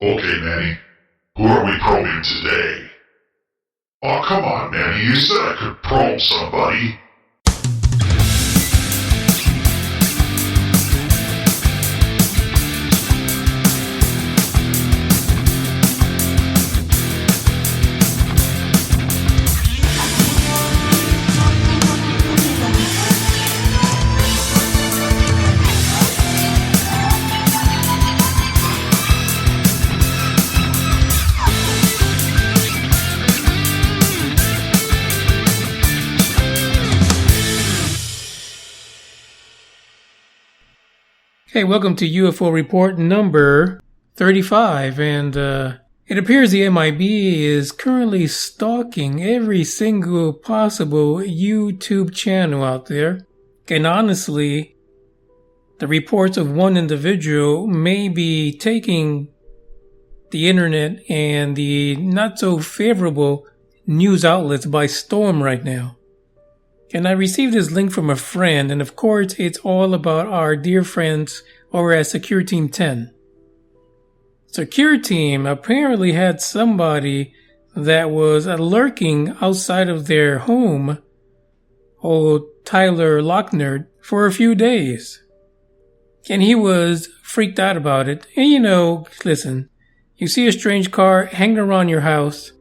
Okay, Manny. Who are we probing today? Oh, come on, Manny. You said I could probe somebody. Hey, welcome to UFO report number 35, and it appears the MIB is currently stalking every single possible YouTube channel out there. And honestly, the reports of one individual may be taking the internet and the not so favorable news outlets by storm right now. And I received this link from a friend, and of course, it's all about our dear friends over at Secure Team 10. Secure Team apparently had somebody that was lurking outside of their home, old Tyler Lochner, for a few days. And he was freaked out about it. And listen, you see a strange car hanging around your house,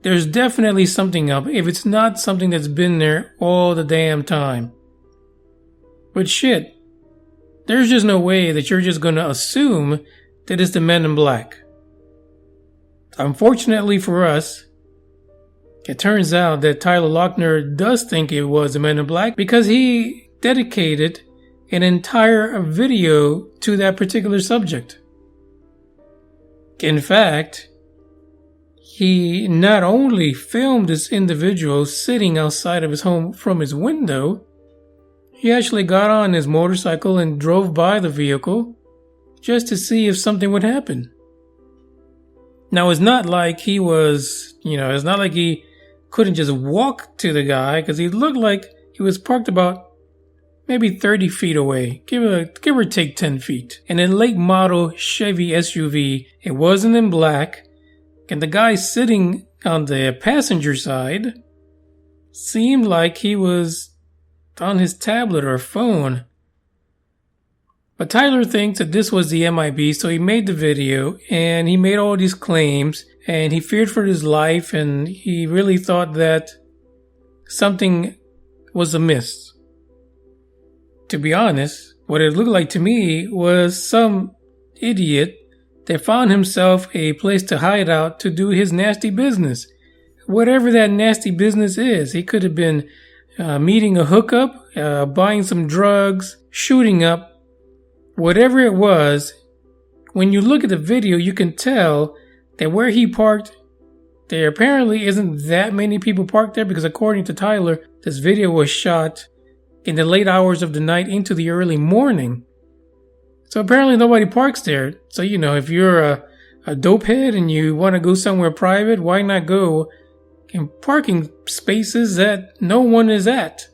there's definitely something up if it's not something that's been there all the damn time. But shit, there's just no way that you're just going to assume that it's the Men in Black. Unfortunately for us, it turns out that Tyler Lochner does think it was the Men in Black because he dedicated an entire video to that particular subject. In fact, he not only filmed this individual sitting outside of his home from his window, he actually got on his motorcycle and drove by the vehicle just to see if something would happen. Now, it's not like he was, it's not like he couldn't just walk to the guy, because he looked like he was parked about maybe 30 feet away, give or take 10 feet. And a late model Chevy SUV, it wasn't in black. And the guy sitting on the passenger side seemed like he was on his tablet or phone. But Tyler thinks that this was the MIB, so he made the video and he made all these claims and he feared for his life and he really thought that something was amiss. To be honest, what it looked like to me was some idiot that found himself a place to hide out to do his nasty business. Whatever that nasty business is. He could have been meeting a hookup, buying some drugs, shooting up. Whatever it was, when you look at the video, you can tell that where he parked, there apparently isn't that many people parked there, because according to Tyler, this video was shot in the late hours of the night into the early morning. So apparently nobody parks there. So, if you're a dopehead and you want to go somewhere private, why not go in parking spaces that no one is at?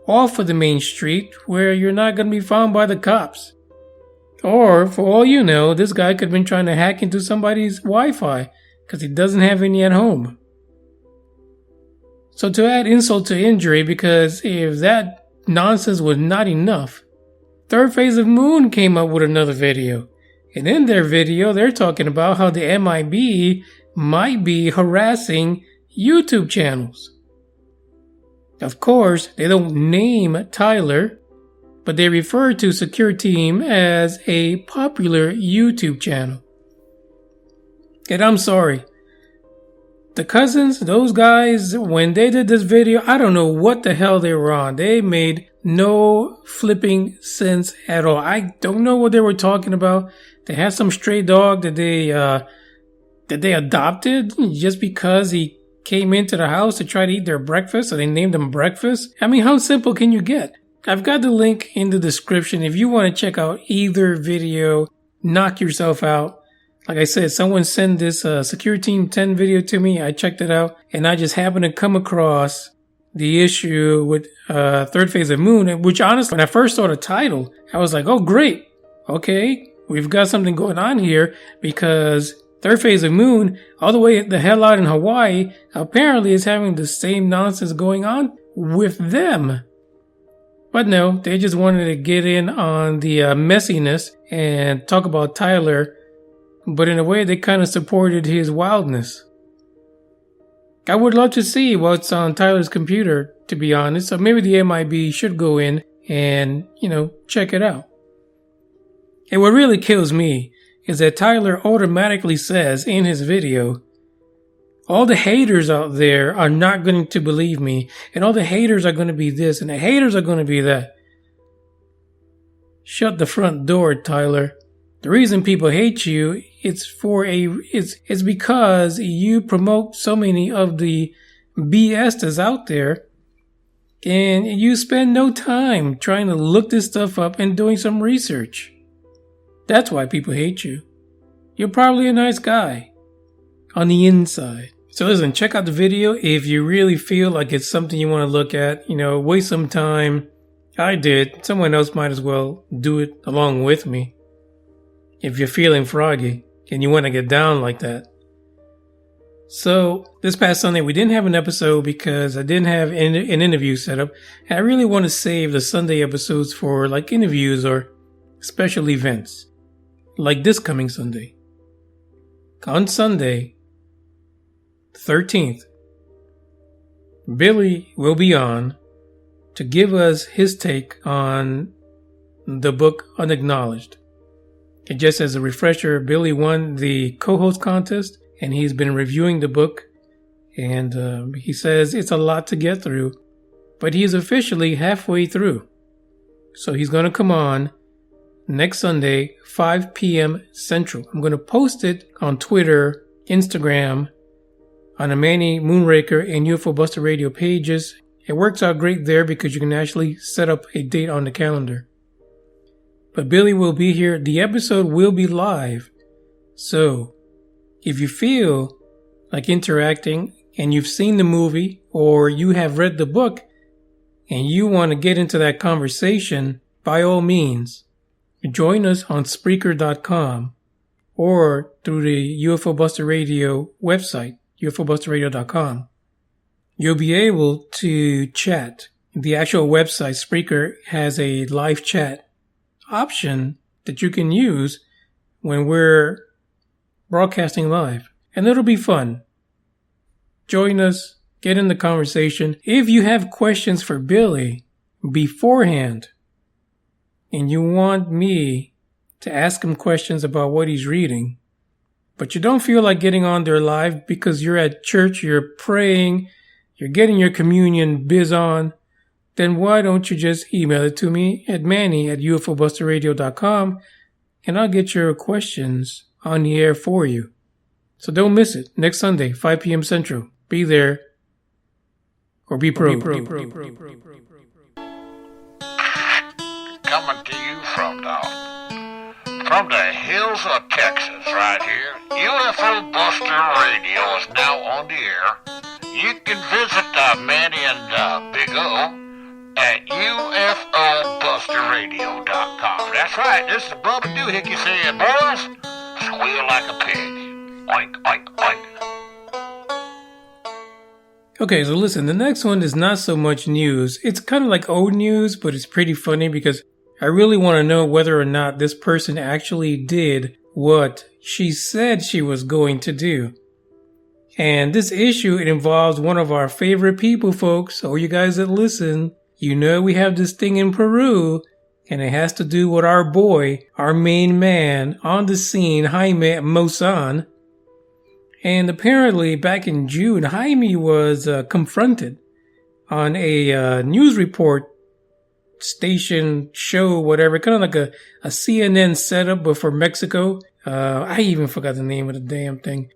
Off of the main street where you're not going to be found by the cops. Or, for all you know, this guy could have been trying to hack into somebody's Wi-Fi because he doesn't have any at home. So to add insult to injury, because if that nonsense was not enough, ThirdPhaseofMoon came up with another video. And in their video, they're talking about how the MIB might be harassing YouTube channels. Of course, they don't name Tyler, but they refer to Secure Team as a popular YouTube channel. And I'm sorry. The cousins, those guys, when they did this video, I don't know what the hell they were on. They made no flipping sense at all. I don't know what they were talking about. They had some stray dog that they adopted just because he came into the house to try to eat their breakfast, so they named him Breakfast. I mean, how simple can you get? I've got the link in the description if you want to check out either video. Knock yourself out. Like I said, someone sent this Secure Team 10 video to me. I checked it out, and I just happened to come across the issue with ThirdPhaseofMoon, which honestly, when I first saw the title, I was like, oh, great. Okay, we've got something going on here because Third Phase of Moon, all the way the hell out in Hawaii, apparently is having the same nonsense going on with them. But no, they just wanted to get in on the messiness and talk about Tyler, but in a way they kind of supported his wildness. I would love to see what's on Tyler's computer, to be honest, so maybe the MIB should go in and, check it out. And what really kills me is that Tyler automatically says in his video, all the haters out there are not going to believe me, and all the haters are going to be this, and the haters are going to be that. Shut the front door, Tyler. The reason people hate you, it's because you promote so many of the BS that's out there, and you spend no time trying to look this stuff up and doing some research. That's why people hate you. You're probably a nice guy on the inside. So listen, check out the video if you really feel like it's something you want to look at. Waste some time. I did. Someone else might as well do it along with me. If you're feeling froggy and you want to get down like that. So this past Sunday, we didn't have an episode because I didn't have an interview set up. And I really want to save the Sunday episodes for like interviews or special events. Like this coming Sunday. On Sunday, 13th, Billy will be on to give us his take on the book Unacknowledged. And just as a refresher, Billy won the co-host contest and he's been reviewing the book, and he says it's a lot to get through, but he's officially halfway through. So he's going to come on next Sunday, 5 p.m. Central. I'm going to post it on Twitter, Instagram, on the Manny, Moonraker, and UFO Buster Radio pages. It works out great there because you can actually set up a date on the calendar. But Billy will be here. The episode will be live. So, if you feel like interacting and you've seen the movie or you have read the book and you want to get into that conversation, by all means, join us on Spreaker.com or through the UFO Buster Radio website, UFOBusterRadio.com. You'll be able to chat. The actual website, Spreaker, has a live chat option that you can use when we're broadcasting live. And it'll be fun. Join us, get in the conversation. If you have questions for Billy beforehand, and you want me to ask him questions about what he's reading, but you don't feel like getting on there live because you're at church, you're praying, you're getting your communion biz on, then why don't you just email it to me at manny@ufobusterradio.com and I'll get your questions on the air for you. So don't miss it. Next Sunday, 5 p.m. Central. Be there or be pro. Coming to you from the hills of Texas right here. UFO Buster Radio is now on the air. You can visit Manny and Big O at UFOBusterRadio.com. That's right, this is Bubba Doohickey saying, boys, squeal like a pig. Oink, oink, oink. Okay, so listen, the next one is not so much news. It's kind of like old news, but it's pretty funny because I really want to know whether or not this person actually did what she said she was going to do. And this issue, it involves one of our favorite people, folks. So you guys that listen, you know we have this thing in Peru, and it has to do with our boy, our main man on the scene, Jaime Maussan. And apparently back in June, Jaime was confronted on a news report station show, whatever, kind of like a CNN setup, but for Mexico. I even forgot the name of the damn thing.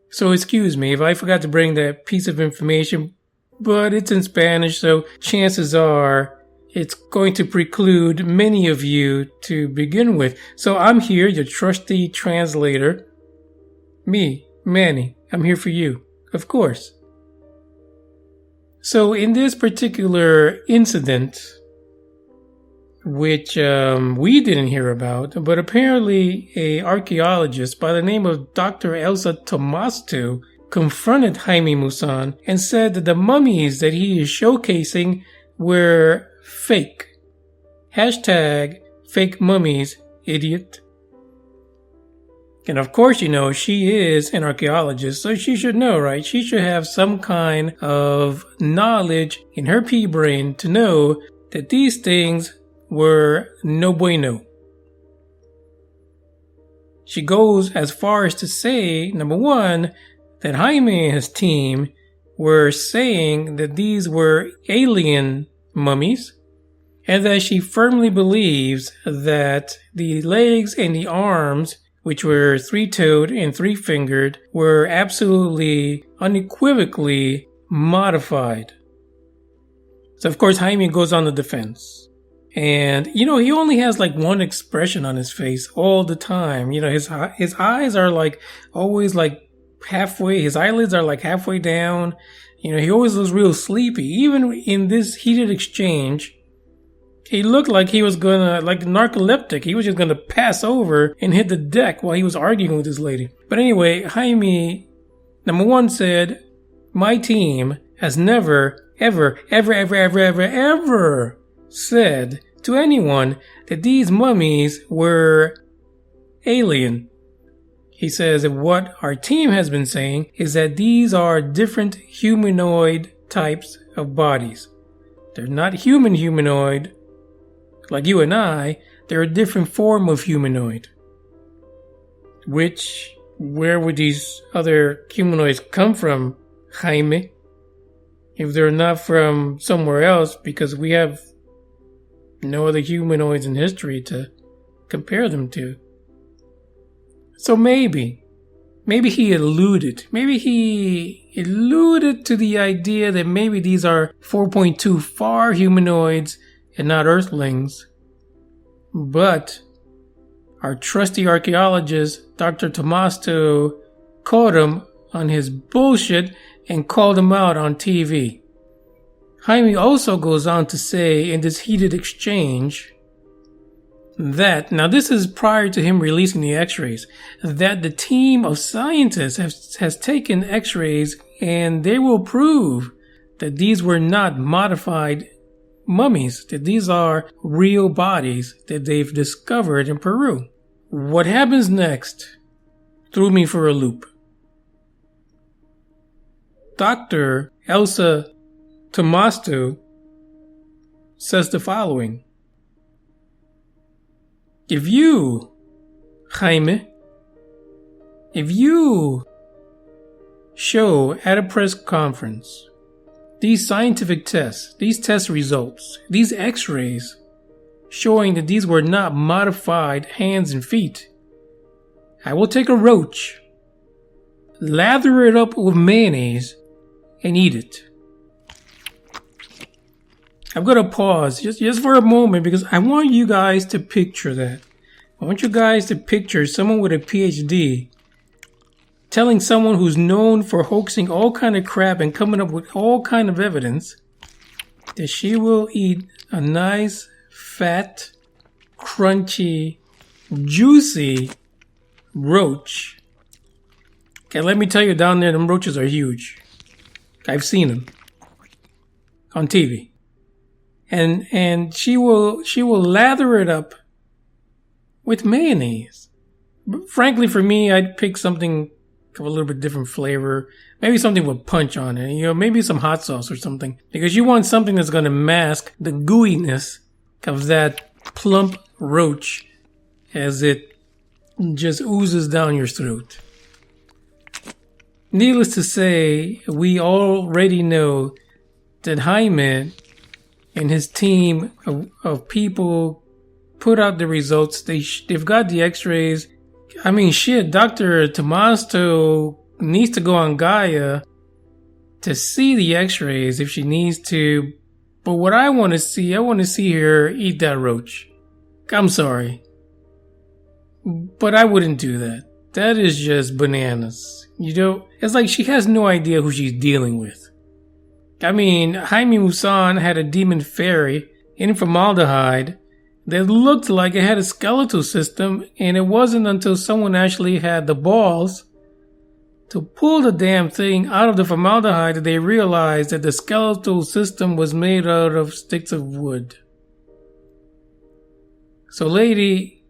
So excuse me if I forgot to bring that piece of information, but it's in Spanish, so chances are it's going to preclude many of you to begin with. So I'm here, your trusty translator. Me, Manny, I'm here for you, of course. So in this particular incident, which we didn't hear about, but apparently a archaeologist by the name of Dr. Elsa Tomasto confronted Jaime Maussan and said that the mummies that he is showcasing were fake. Hashtag fake mummies, idiot. And of course, you know, she is an archaeologist, so she should know, right? She should have some kind of knowledge in her pea brain to know that these things were no bueno. She goes as far as to say, number one, that Jaime and his team were saying that these were alien mummies, and that she firmly believes that the legs and the arms, which were three-toed and three-fingered, were absolutely, unequivocally modified. So of course Jaime goes on the defense. And, you know, he only has like one expression on his face all the time. You know, his eyes are like always like halfway, his eyelids are like halfway down. You know, he always looks real sleepy. Even in this heated exchange, he looked like he was gonna, like narcoleptic. He was just gonna pass over and hit the deck while he was arguing with this lady. But anyway, Jaime, number one, said, my team has never, ever said to anyone that these mummies were alien. He says that what our team has been saying is that these are different humanoid types of bodies. They're not humanoid like you and I. They're a different form of humanoid. Where would these other humanoids come from, Jaime? If they're not from somewhere else, because we have no other humanoids in history to compare them to. So maybe he alluded to the idea that maybe these are 4.2 far humanoids and not earthlings. But our trusty archaeologist, Dr-Tamasto, caught him on his bullshit and called him out on TV. Jaime also goes on to say in this heated exchange that, now this is prior to him releasing the x-rays, that the team of scientists has taken x-rays and they will prove that these were not modified mummies, that these are real bodies that they've discovered in Peru. What happens next threw me for a loop. Dr. Elsa Tomasto says the following. If you, Jaime, show at a press conference these scientific tests, these test results, these x-rays showing that these were not modified hands and feet, I will take a roach, lather it up with mayonnaise, and eat it. I'm going to pause just for a moment because I want you guys to picture that. I want you guys to picture someone with a PhD telling someone who's known for hoaxing all kind of crap and coming up with all kind of evidence that she will eat a nice, fat, crunchy, juicy roach. Okay, let me tell you, down there, them roaches are huge. I've seen them on TV. And she will lather it up with mayonnaise. But frankly, for me, I'd pick something of a little bit different flavor. Maybe something with punch on it. You know, maybe some hot sauce or something. Because you want something that's going to mask the gooiness of that plump roach as it just oozes down your throat. Needless to say, we already know that Jaime and his team of people put out the results. They've got the x-rays. I mean, shit, Dr-Tamasto needs to go on Gaia to see the x-rays if she needs to. But what I want to see her eat that roach. I'm sorry, but I wouldn't do that. That is just bananas. You know, it's like she has no idea who she's dealing with. I mean, Jaime Maussan had a demon fairy in formaldehyde that looked like it had a skeletal system, and it wasn't until someone actually had the balls to pull the damn thing out of the formaldehyde that they realized that the skeletal system was made out of sticks of wood. So lady,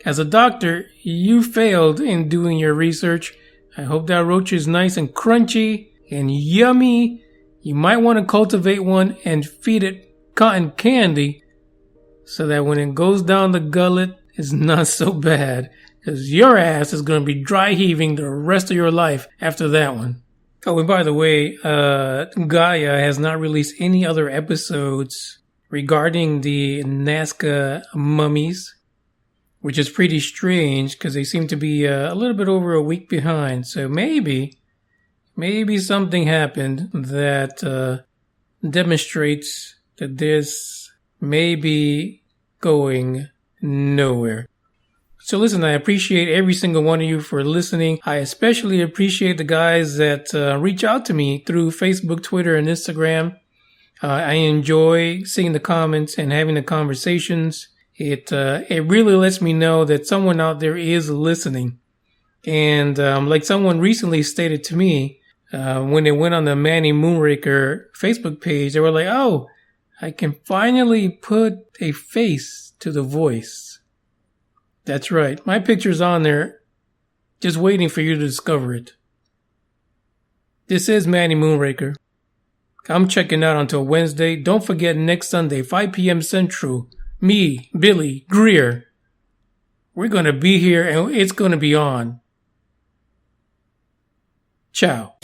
as a doctor, you failed in doing your research. I hope that roach is nice and crunchy and yummy. You might want to cultivate one and feed it cotton candy so that when it goes down the gullet, it's not so bad. Because your ass is going to be dry heaving the rest of your life after that one. Oh, and by the way, Gaia has not released any other episodes regarding the Nazca mummies, which is pretty strange because they seem to be a little bit over a week behind. So maybe something happened that demonstrates that this may be going nowhere. So listen, I appreciate every single one of you for listening. I especially appreciate the guys that reach out to me through Facebook, Twitter, and Instagram. I enjoy seeing the comments and having the conversations. It really lets me know that someone out there is listening. And like someone recently stated to me, when they went on the Manny Moonraker Facebook page, they were like, oh, I can finally put a face to the voice. That's right. My picture's on there, just waiting for you to discover it. This is Manny Moonraker. I'm checking out until Wednesday. Don't forget next Sunday, 5 p.m. Central. Me, Billy, Greer. We're going to be here and it's going to be on. Ciao.